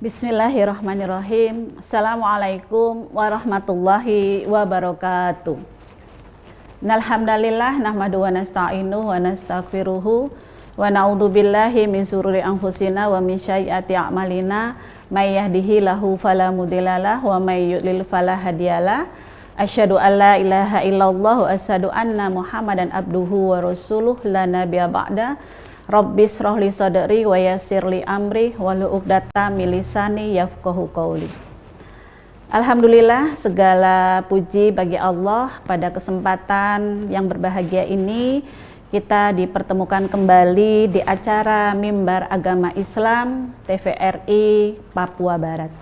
Bismillahirrahmanirrahim. Assalamualaikum warahmatullahi wabarakatuh. Alhamdulillah nahmadu wa nasta'inuhu wa nastaghfiruhu wa na'udzubillahi min syururi anfusina wa min sayyiati a'malina may yahdihillahu fala mudhillalah wa may yudlil fala hadiyalah. Asyhadu an la ilaha illallah wa asyhadu anna Muhammadan abduhu wa rasuluh la nabiyya ba'da. Rabbis rohli sadri wa yassirli amri wahlul 'uqdatam min lisani yafqahu qawli. Alhamdulillah, segala puji bagi Allah. Pada kesempatan yang berbahagia ini kita dipertemukan kembali di acara Mimbar Agama Islam TVRI Papua Barat.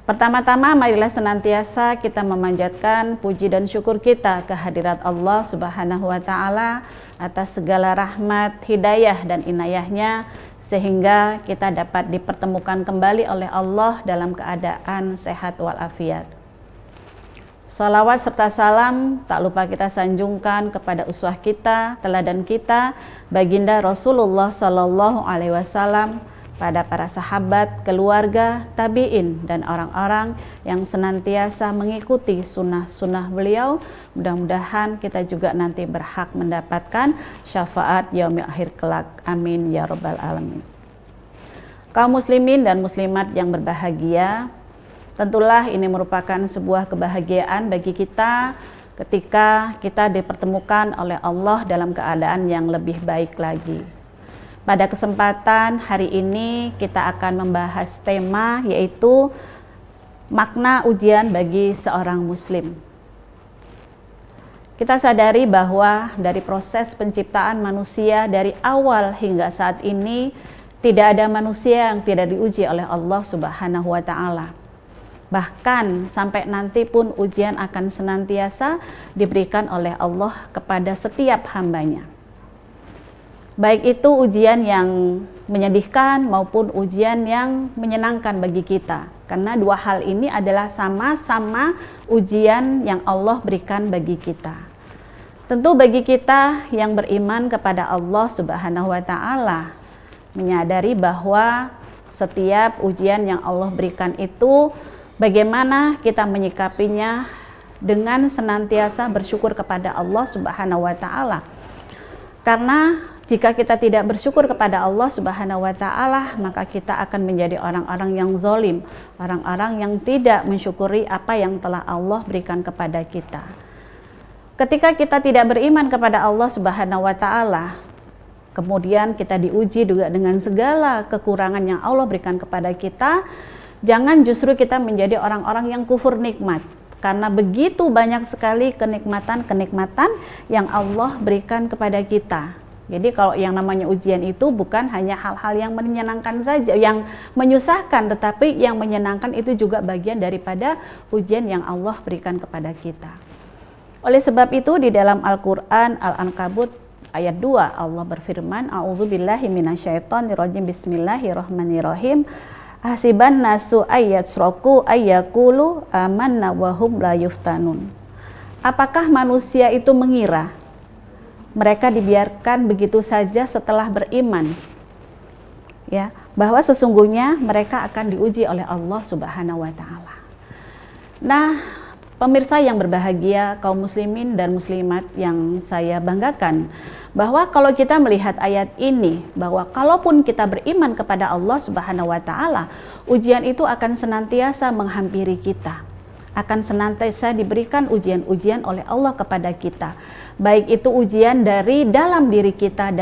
Pertama-tama marilah senantiasa kita memanjatkan puji dan syukur kita kehadirat Allah Subhanahu wa taala atas segala rahmat, hidayah dan inayahnya sehingga kita dapat dipertemukan kembali oleh Allah dalam keadaan sehat walafiat. Salawat serta salam tak lupa kita sanjungkan kepada uswah kita, teladan kita, baginda Rasulullah Sallallahu Alaihi Wasallam, pada para sahabat, keluarga, tabi'in, dan orang-orang yang senantiasa mengikuti sunnah-sunnah beliau. Mudah-mudahan kita juga nanti berhak mendapatkan syafaat yaumil akhir kelak. Amin ya rabbal alamin. Kaum muslimin dan muslimat yang berbahagia, tentulah ini merupakan sebuah kebahagiaan bagi kita ketika kita dipertemukan oleh Allah dalam keadaan yang lebih baik lagi. Pada kesempatan hari ini kita akan membahas tema yaitu makna ujian bagi seorang muslim. Kita sadari bahwa dari proses penciptaan manusia dari awal hingga saat ini tidak ada manusia yang tidak diuji oleh Allah Subhanahu wa taala. Bahkan sampai nanti pun ujian akan senantiasa diberikan oleh Allah kepada setiap hambanya. Baik itu ujian yang menyedihkan maupun ujian yang menyenangkan bagi kita. Karena dua hal ini adalah sama-sama ujian yang Allah berikan bagi kita. Tentu bagi kita yang beriman kepada Allah Subhanahu wa taala menyadari bahwa setiap ujian yang Allah berikan itu bagaimana kita menyikapinya dengan senantiasa bersyukur kepada Allah Subhanahu wa taala. Karena jika kita tidak bersyukur kepada Allah Subhanahu wa taala, maka kita akan menjadi orang-orang yang zalim, orang-orang yang tidak mensyukuri apa yang telah Allah berikan kepada kita. Ketika kita tidak beriman kepada Allah Subhanahu wa taala, kemudian kita diuji juga dengan segala kekurangan yang Allah berikan kepada kita, jangan justru kita menjadi orang-orang yang kufur nikmat. Karena begitu banyak sekali kenikmatan-kenikmatan yang Allah berikan kepada kita. Jadi kalau yang namanya ujian itu bukan hanya hal-hal yang menyenangkan saja, yang menyusahkan, tetapi yang menyenangkan itu juga bagian daripada ujian yang Allah berikan kepada kita. Oleh sebab itu di dalam Al-Quran Al-Ankabut ayat 2 Allah berfirman, A'udzubillahi minasyaitonirrajim, Bismillahirrahmanirrahim. Hasiban nasu ayyasroku ayyakulu amanna wahum la yuftanun. Apakah manusia itu mengira mereka dibiarkan begitu saja setelah beriman, ya, bahwa sesungguhnya mereka akan diuji oleh Allah Subhanahu wa taala. Nah, pemirsa yang berbahagia, kaum muslimin dan muslimat yang saya banggakan, bahwa kalau kita melihat ayat ini, bahwa kalaupun kita beriman kepada Allah Subhanahu wa taala, ujian itu akan senantiasa menghampiri kita. Akan senantiasa diberikan ujian-ujian oleh Allah kepada kita. Baik itu ujian dari dalam diri kita,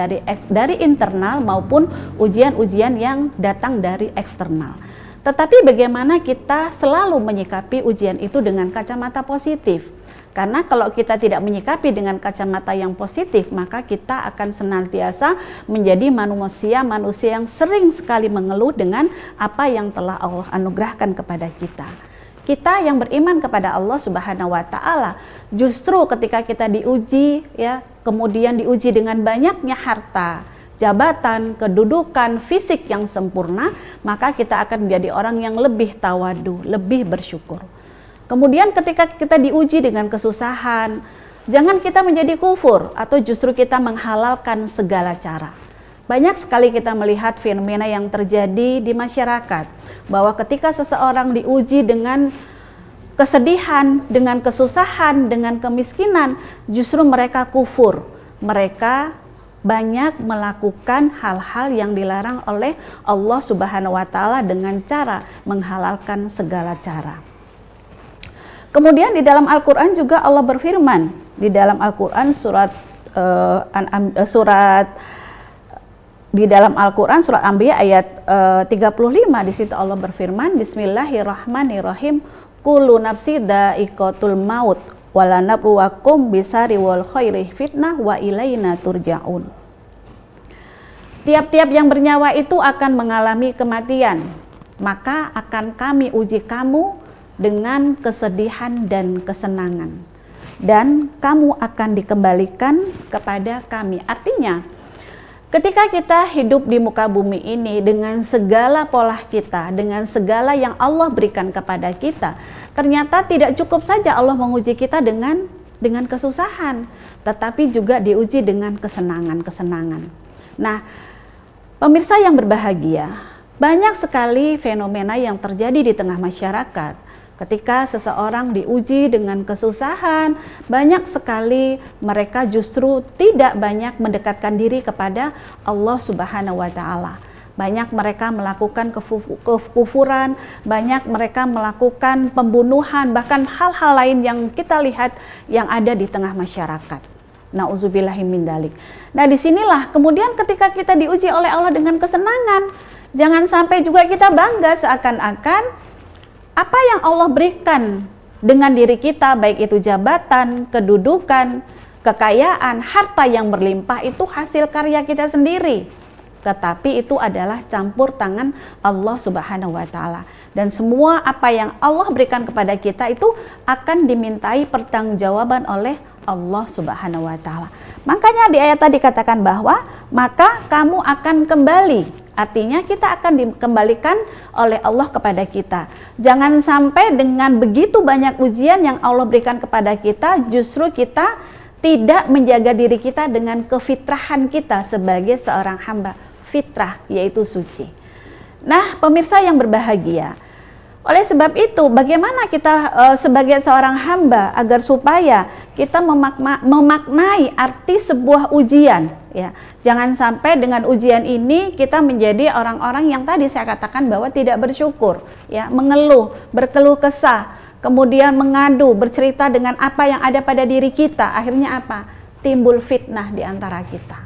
dari internal maupun ujian-ujian yang datang dari eksternal. Tetapi bagaimana kita selalu menyikapi ujian itu dengan kacamata positif? Karena kalau kita tidak menyikapi dengan kacamata yang positif, maka kita akan senantiasa menjadi manusia yang sering sekali mengeluh dengan apa yang telah Allah anugerahkan kepada kita. Kita yang beriman kepada Allah Subhanahu wa taala, justru ketika kita diuji, ya, kemudian diuji dengan banyaknya harta, jabatan, kedudukan, fisik yang sempurna, maka kita akan menjadi orang yang lebih tawadu, lebih bersyukur. Kemudian ketika kita diuji dengan kesusahan, jangan kita menjadi kufur atau justru kita menghalalkan segala cara. Banyak sekali kita melihat fenomena yang terjadi di masyarakat, bahwa ketika seseorang diuji dengan kesedihan, dengan kesusahan, dengan kemiskinan, justru mereka kufur. Mereka banyak melakukan hal-hal yang dilarang oleh Allah Subhanahu wa Ta'ala dengan cara menghalalkan segala cara. Kemudian di dalam Al-Quran juga Allah berfirman, di dalam Al-Quran di dalam Al-Quran surat Anbiya ayat 35, di situ Allah berfirman, Bismillahirrahmanirrahim, kullu nafsi dha'iqatul maut wala nabluwakum bisari wal khairi fitnah wa ilaina turja'un. Tiap-tiap yang bernyawa itu akan mengalami kematian, maka akan kami uji kamu dengan kesedihan dan kesenangan, dan kamu akan dikembalikan kepada kami. Artinya, ketika kita hidup di muka bumi ini dengan segala pola kita, dengan segala yang Allah berikan kepada kita, ternyata tidak cukup saja Allah menguji kita dengan kesusahan, tetapi juga diuji dengan kesenangan-kesenangan. Nah, pemirsa yang berbahagia, banyak sekali fenomena yang terjadi di tengah masyarakat. Ketika seseorang diuji dengan kesusahan, banyak sekali mereka justru tidak banyak mendekatkan diri kepada Allah Subhanahu wa Ta'ala. Banyak mereka melakukan kekufuran, banyak mereka melakukan pembunuhan, bahkan hal-hal lain yang kita lihat yang ada di tengah masyarakat. Nauzubillahi min dzalik. Nah, disinilah kemudian ketika kita diuji oleh Allah dengan kesenangan, jangan sampai juga kita bangga seakan-akan apa yang Allah berikan dengan diri kita, baik itu jabatan, kedudukan, kekayaan, harta yang berlimpah, itu hasil karya kita sendiri. Tetapi itu adalah campur tangan Allah Subhanahu wa Ta'ala. Dan semua apa yang Allah berikan kepada kita itu akan dimintai pertanggungjawaban oleh Allah Subhanahu wa Ta'ala. Makanya di ayat tadi katakan bahwa maka kamu akan kembali. Artinya kita akan dikembalikan oleh Allah kepada kita. Jangan sampai dengan begitu banyak ujian yang Allah berikan kepada kita, justru kita tidak menjaga diri kita dengan kefitrahan kita sebagai seorang hamba. Fitrah yaitu suci. Nah, pemirsa yang berbahagia, oleh sebab itu bagaimana kita sebagai seorang hamba agar supaya kita memaknai arti sebuah ujian, ya. Jangan sampai dengan ujian ini kita menjadi orang-orang yang tadi saya katakan bahwa tidak bersyukur, ya, mengeluh, berkeluh kesah, kemudian mengadu, bercerita dengan apa yang ada pada diri kita. Akhirnya apa? Timbul fitnah di antara kita.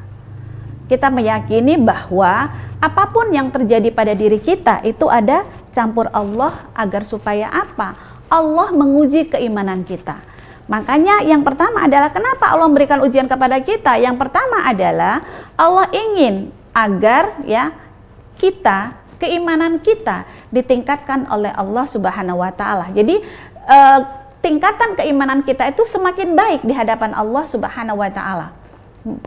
Kita meyakini bahwa apapun yang terjadi pada diri kita itu ada campur Allah agar supaya apa? Allah menguji keimanan kita. Makanya yang pertama adalah kenapa Allah memberikan ujian kepada kita? Yang pertama adalah Allah ingin agar ya kita, keimanan kita ditingkatkan oleh Allah Subhanahu wa Ta'ala. Jadi tingkatan keimanan kita itu semakin baik di hadapan Allah Subhanahu wa Ta'ala.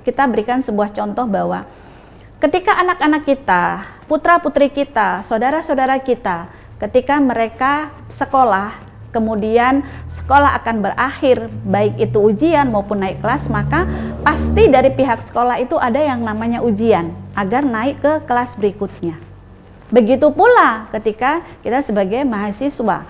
Kita berikan sebuah contoh bahwa ketika anak-anak kita, putra-putri kita, saudara-saudara kita, ketika mereka sekolah, kemudian sekolah akan berakhir, baik itu ujian maupun naik kelas, maka pasti dari pihak sekolah itu ada yang namanya ujian agar naik ke kelas berikutnya. Begitu pula ketika kita sebagai mahasiswa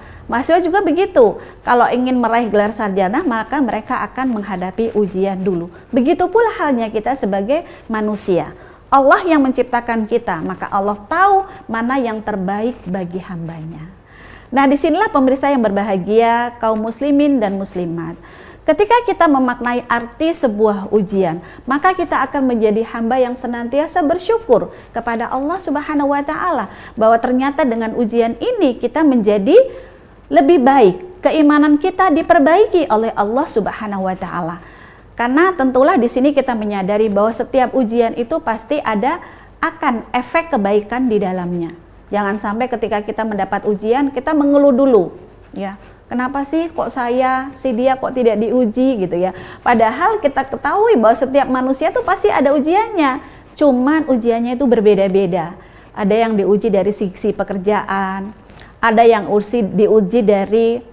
juga begitu. Kalau ingin meraih gelar sarjana, maka mereka akan menghadapi ujian dulu. Begitu pula halnya kita sebagai manusia. Allah yang menciptakan kita, maka Allah tahu mana yang terbaik bagi hambanya. Nah, disinilah pemirsa yang berbahagia, kaum muslimin dan muslimat. Ketika kita memaknai arti sebuah ujian, maka kita akan menjadi hamba yang senantiasa bersyukur kepada Allah Subhanahu wa Ta'ala, bahwa ternyata dengan ujian ini kita menjadi lebih baik, keimanan kita diperbaiki oleh Allah Subhanahu wa Ta'ala. Karena tentulah di sini kita menyadari bahwa setiap ujian itu pasti ada akan efek kebaikan di dalamnya. Jangan sampai ketika kita mendapat ujian kita mengeluh dulu, ya. Kenapa sih kok saya, si dia kok tidak diuji gitu ya. Padahal kita ketahui bahwa setiap manusia itu pasti ada ujiannya. Cuman ujiannya itu berbeda-beda. Ada yang diuji dari sisi pekerjaan, ada yang diuji dari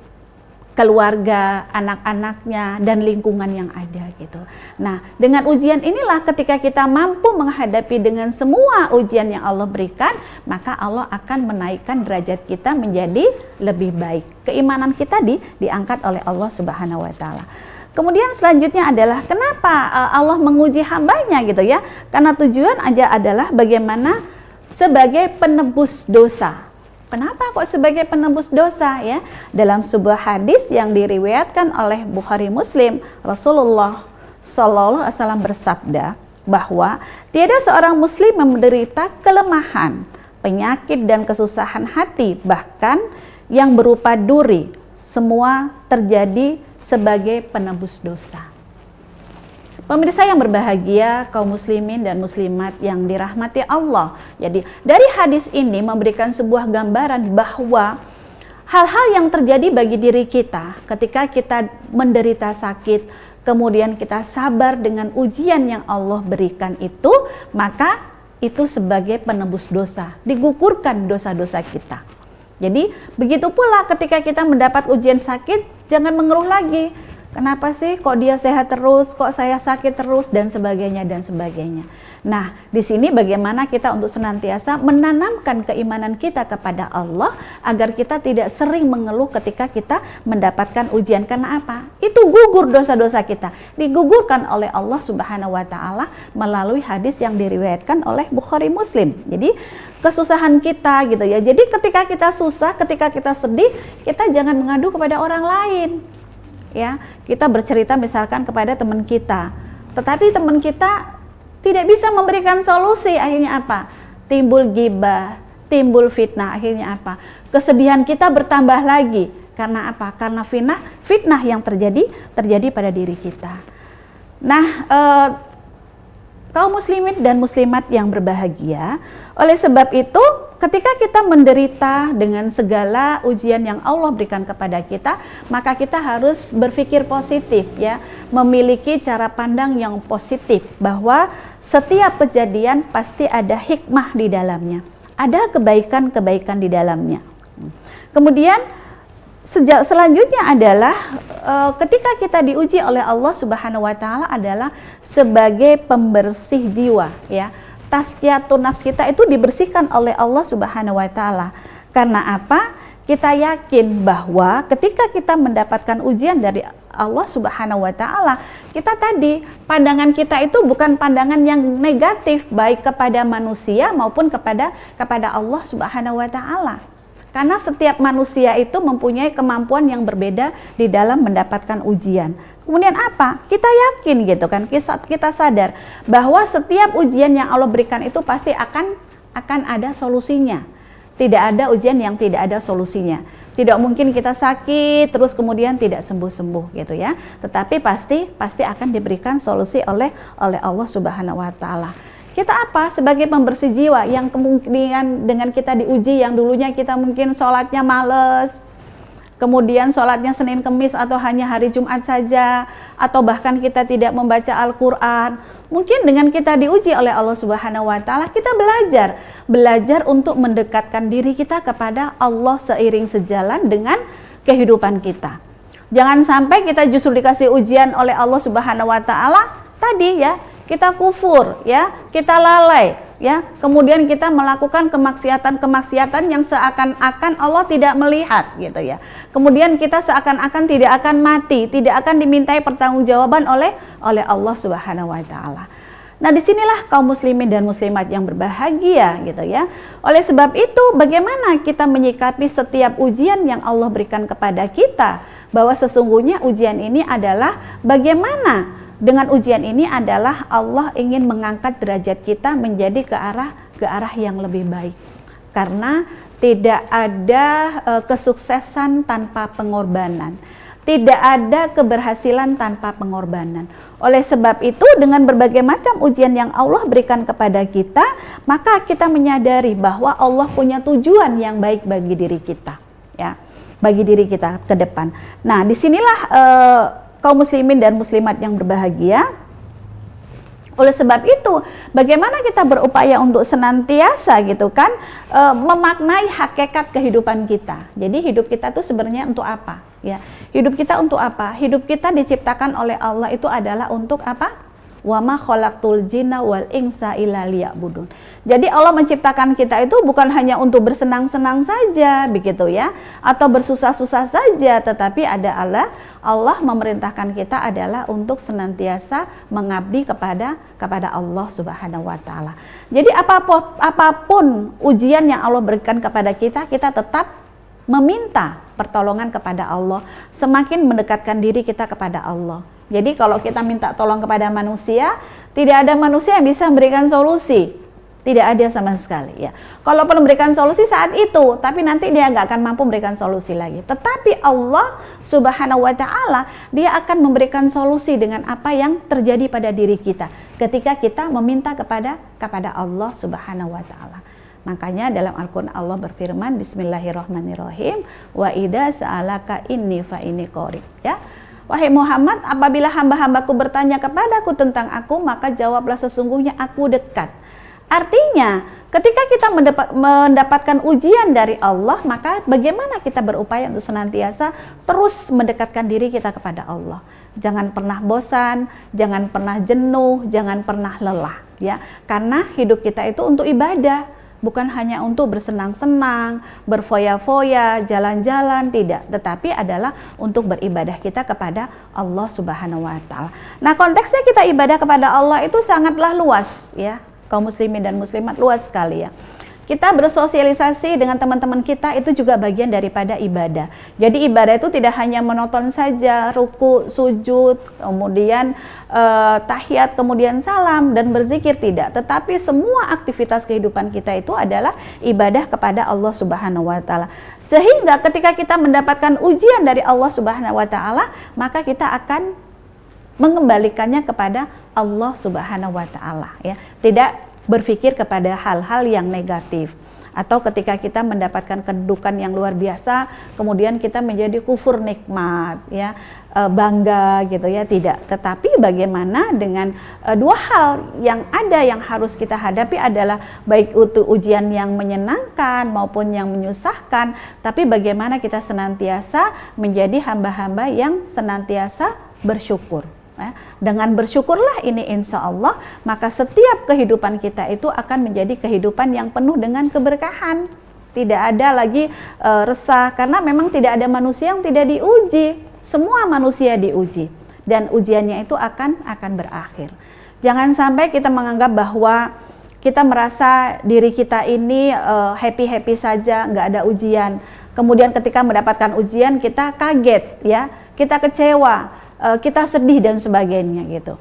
keluarga, anak-anaknya, dan lingkungan yang ada gitu. Nah, dengan ujian inilah ketika kita mampu menghadapi dengan semua ujian yang Allah berikan, maka Allah akan menaikkan derajat kita menjadi lebih baik. Keimanan kita diangkat oleh Allah Subhanahu wa taala. Kemudian selanjutnya adalah kenapa Allah menguji hambanya gitu ya? Karena tujuan aja adalah bagaimana sebagai penebus dosa. Kenapa kok sebagai penebus dosa ya? Dalam sebuah hadis yang diriwayatkan oleh Bukhari Muslim, Rasulullah Shallallahu Alaihi Wasallam bersabda bahwa tiada seorang muslim yang menderita kelemahan, penyakit dan kesusahan hati, bahkan yang berupa duri, semua terjadi sebagai penebus dosa. Pemirsa yang berbahagia, kaum muslimin dan muslimat yang dirahmati Allah. Jadi dari hadis ini memberikan sebuah gambaran bahwa hal-hal yang terjadi bagi diri kita ketika kita menderita sakit, kemudian kita sabar dengan ujian yang Allah berikan itu, maka itu sebagai penebus dosa, digugurkan dosa-dosa kita. Jadi begitu pula ketika kita mendapat ujian sakit, jangan mengeluh lagi. Kenapa sih kok dia sehat terus, kok saya sakit terus, dan sebagainya dan sebagainya. Nah, di sini bagaimana kita untuk senantiasa menanamkan keimanan kita kepada Allah agar kita tidak sering mengeluh ketika kita mendapatkan ujian. Karena apa? Itu gugur dosa-dosa kita, digugurkan oleh Allah Subhanahu wa taala melalui hadis yang diriwayatkan oleh Bukhari Muslim. Jadi kesusahan kita gitu ya. Jadi ketika kita susah, ketika kita sedih, kita jangan mengadu kepada orang lain. Ya, kita bercerita misalkan kepada teman kita, tetapi teman kita tidak bisa memberikan solusi, akhirnya apa? Timbul ghibah, timbul fitnah, akhirnya apa? Kesedihan kita bertambah lagi. Karena apa? Karena fitnah yang terjadi pada diri kita. Nah, kaum muslimin dan muslimat yang berbahagia, oleh sebab itu ketika kita menderita dengan segala ujian yang Allah berikan kepada kita, maka kita harus berpikir positif ya, memiliki cara pandang yang positif bahwa setiap kejadian pasti ada hikmah di dalamnya, ada kebaikan-kebaikan di dalamnya. Kemudian selanjutnya adalah ketika kita diuji oleh Allah Subhanahu wa taala adalah sebagai pembersih jiwa ya. Tazkiyatun nafs kita itu dibersihkan oleh Allah Subhanahu wa taala. Karena apa? Kita yakin bahwa ketika kita mendapatkan ujian dari Allah Subhanahu wa taala, kita tadi pandangan kita itu bukan pandangan yang negatif baik kepada manusia maupun kepada Allah Subhanahu wa taala. Karena setiap manusia itu mempunyai kemampuan yang berbeda di dalam mendapatkan ujian. Kemudian apa? Kita yakin gitu kan, kita sadar bahwa setiap ujian yang Allah berikan itu pasti akan ada solusinya. Tidak ada ujian yang tidak ada solusinya. Tidak mungkin kita sakit terus kemudian tidak sembuh-sembuh gitu ya. Tetapi pasti akan diberikan solusi oleh Allah Subhanahu wa taala. Kita apa? Sebagai pembersih jiwa yang kemungkinan dengan kita diuji yang dulunya kita mungkin sholatnya males, kemudian sholatnya Senin Kemis atau hanya hari Jumat saja, atau bahkan kita tidak membaca Al-Quran. Mungkin dengan kita diuji oleh Allah Subhanahu wa taala, kita belajar untuk mendekatkan diri kita kepada Allah seiring sejalan dengan kehidupan kita. Jangan sampai kita justru dikasih ujian oleh Allah Subhanahu wa taala tadi ya, kita kufur ya, kita lalai ya, kemudian kita melakukan kemaksiatan yang seakan-akan Allah tidak melihat gitu ya. Kemudian kita seakan-akan tidak akan mati, tidak akan dimintai pertanggungjawaban oleh Allah Subhanahu wa taala. Nah, disinilah kaum muslimin dan muslimat yang berbahagia gitu ya. Oleh sebab itu, bagaimana kita menyikapi setiap ujian yang Allah berikan kepada kita, bahwa sesungguhnya ujian ini adalah bagaimana dengan ujian ini adalah Allah ingin mengangkat derajat kita menjadi ke arah yang lebih baik. Karena tidak ada kesuksesan tanpa pengorbanan. Tidak ada keberhasilan tanpa pengorbanan. Oleh sebab itu, dengan berbagai macam ujian yang Allah berikan kepada kita, maka kita menyadari bahwa Allah punya tujuan yang baik bagi diri kita, ya, bagi diri kita ke depan. Nah, disinilah kaum muslimin dan muslimat yang berbahagia. Oleh sebab itu, bagaimana kita berupaya untuk senantiasa gitu kan memaknai hakikat kehidupan kita. Jadi hidup kita itu sebenarnya untuk apa? Ya, hidup kita untuk apa? Hidup kita diciptakan oleh Allah itu adalah untuk apa? Wa ma khalaqtul jinna wal insa illa liya'budun. Jadi Allah menciptakan kita itu bukan hanya untuk bersenang-senang saja begitu ya, atau bersusah-susah saja, tetapi Allah memerintahkan kita adalah untuk senantiasa mengabdi kepada Allah Subhanahu wa taala. Jadi apapun ujian yang Allah berikan kepada kita, kita tetap meminta pertolongan kepada Allah, semakin mendekatkan diri kita kepada Allah. Jadi kalau kita minta tolong kepada manusia, tidak ada manusia yang bisa memberikan solusi. Tidak ada sama sekali ya. Kalaupun memberikan solusi saat itu, tapi nanti dia nggak akan mampu memberikan solusi lagi. Tetapi Allah Subhanahu wa taala, dia akan memberikan solusi dengan apa yang terjadi pada diri kita ketika kita meminta kepada Allah Subhanahu wa taala. Makanya dalam Al-Qur'an Allah berfirman, bismillahirrahmanirrahim, wa idza sa'alaka inni fa inni qarib, ya. Wahai Muhammad, apabila hamba-hambaku bertanya kepadaku tentang aku, maka jawablah sesungguhnya aku dekat. Artinya, ketika kita mendapatkan ujian dari Allah, maka bagaimana kita berupaya untuk senantiasa terus mendekatkan diri kita kepada Allah. Jangan pernah bosan, jangan pernah jenuh, jangan pernah lelah, ya. Karena hidup kita itu untuk ibadah. Bukan hanya untuk bersenang-senang, berfoya-foya, jalan-jalan, tidak. Tetapi adalah untuk beribadah kita kepada Allah Subhanahu wa taala. Nah, konteksnya kita ibadah kepada Allah itu sangatlah luas ya. Kaum muslimin dan muslimat luas sekali ya. Kita bersosialisasi dengan teman-teman kita itu juga bagian daripada ibadah. Jadi ibadah itu tidak hanya menonton saja, ruku, sujud, kemudian tahiyat, kemudian salam dan berzikir, tidak. Tetapi semua aktivitas kehidupan kita itu adalah ibadah kepada Allah Subhanahu wa taala. Sehingga ketika kita mendapatkan ujian dari Allah Subhanahu wa taala, maka kita akan mengembalikannya kepada Allah Subhanahu wa taala ya. Tidak berpikir kepada hal-hal yang negatif, atau ketika kita mendapatkan kedudukan yang luar biasa kemudian kita menjadi kufur nikmat ya, bangga gitu ya, tidak. Tetapi bagaimana dengan dua hal yang ada yang harus kita hadapi adalah baik itu ujian yang menyenangkan maupun yang menyusahkan, tapi bagaimana kita senantiasa menjadi hamba-hamba yang senantiasa bersyukur. Dengan bersyukurlah ini insya Allah, maka setiap kehidupan kita itu akan menjadi kehidupan yang penuh dengan keberkahan. Tidak ada lagi resah, karena memang tidak ada manusia yang tidak diuji. Semua manusia diuji dan ujiannya itu akan berakhir. Jangan sampai kita menganggap bahwa kita merasa diri kita ini happy-happy saja, nggak ada ujian. Kemudian ketika mendapatkan ujian kita kaget ya, kita kecewa, kita sedih dan sebagainya gitu.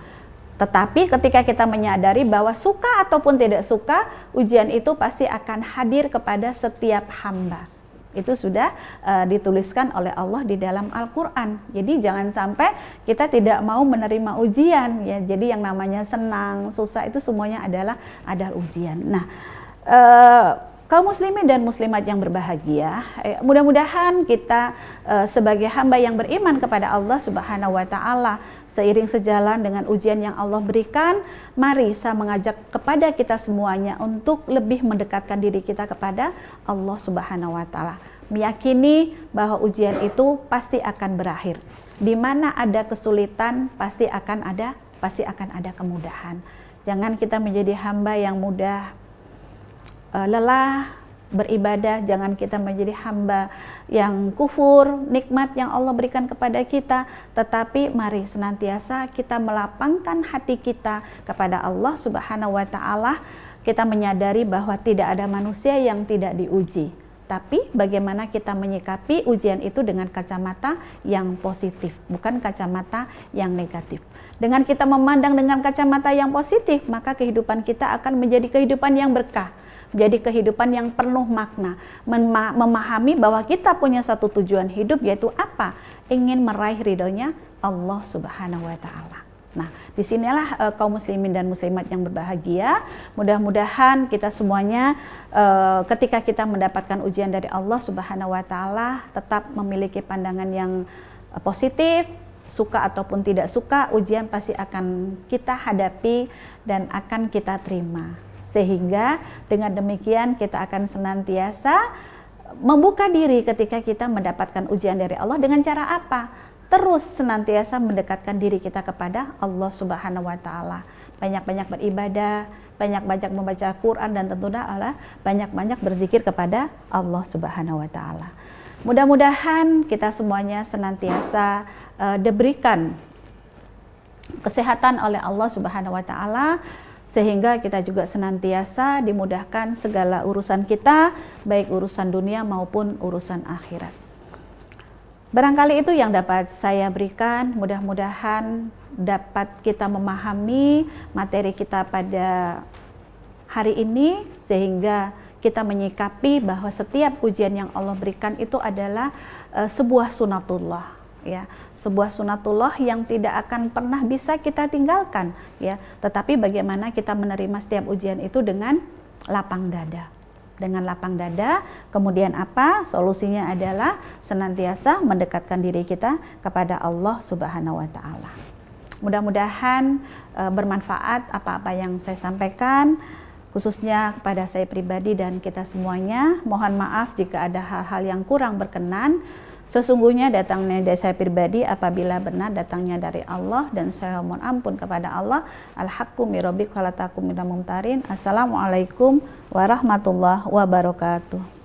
Tetapi ketika kita menyadari bahwa suka ataupun tidak suka, ujian itu pasti akan hadir kepada setiap hamba. Itu sudah dituliskan oleh Allah di dalam Al-Qur'an. Jadi jangan sampai kita tidak mau menerima ujian ya. Jadi yang namanya senang, susah itu semuanya adalah ujian. Nah, kaum muslimin dan muslimat yang berbahagia, mudah-mudahan kita sebagai hamba yang beriman kepada Allah Subhanahu wa taala, seiring sejalan dengan ujian yang Allah berikan, mari saya mengajak kepada kita semuanya untuk lebih mendekatkan diri kita kepada Allah Subhanahu wa taala. Meyakini bahwa ujian itu pasti akan berakhir. Di mana ada kesulitan pasti akan ada kemudahan. Jangan kita menjadi hamba yang mudah lelah beribadah, jangan kita menjadi hamba yang kufur nikmat yang Allah berikan kepada kita, tetapi mari senantiasa kita melapangkan hati kita kepada Allah Subhanahu wa taala. Kita menyadari bahwa tidak ada manusia yang tidak diuji, tapi bagaimana kita menyikapi ujian itu dengan kacamata yang positif, bukan kacamata yang negatif. Dengan kita memandang dengan kacamata yang positif, maka kehidupan kita akan menjadi kehidupan yang berkah, menjadi kehidupan yang penuh makna, memahami bahwa kita punya satu tujuan hidup, yaitu apa? Ingin meraih ridhonya Allah Subhanahu wa taala. Nah, disinilah kaum muslimin dan muslimat yang berbahagia, mudah-mudahan kita semuanya ketika kita mendapatkan ujian dari Allah Subhanahu wa taala tetap memiliki pandangan yang positif, suka ataupun tidak suka, ujian pasti akan kita hadapi dan akan kita terima. Sehingga dengan demikian kita akan senantiasa membuka diri ketika kita mendapatkan ujian dari Allah. Dengan cara apa? Terus senantiasa mendekatkan diri kita kepada Allah Subhanahu wa Ta'ala. Banyak-banyak beribadah, banyak-banyak membaca Quran, dan tentunya banyak-banyak berzikir kepada Allah Subhanahu wa Ta'ala. Mudah-mudahan kita semuanya senantiasa diberikan kesehatan oleh Allah Subhanahu wa Ta'ala, sehingga kita juga senantiasa dimudahkan segala urusan kita, baik urusan dunia maupun urusan akhirat. Barangkali itu yang dapat saya berikan. Mudah-mudahan dapat kita memahami materi kita pada hari ini, sehingga kita menyikapi bahwa setiap ujian yang Allah berikan itu adalah sebuah sunatullah, ya, sebuah sunatullah yang tidak akan pernah bisa kita tinggalkan, ya. Tetapi bagaimana kita menerima setiap ujian itu dengan lapang dada. Dengan lapang dada, kemudian apa? Solusinya adalah senantiasa mendekatkan diri kita kepada Allah Subhanahu wa Ta'ala. Mudah-mudahan bermanfaat apa-apa yang saya sampaikan, khususnya kepada saya pribadi dan kita semuanya. Mohon maaf jika ada hal-hal yang kurang berkenan. Sesungguhnya datangnya dari saya pribadi apabila benar datangnya dari Allah, dan saya mohon ampun kepada Allah. Al-haqqu min rabbik wa la takum minal mumtarin. Assalamualaikum warahmatullahi wabarakatuh.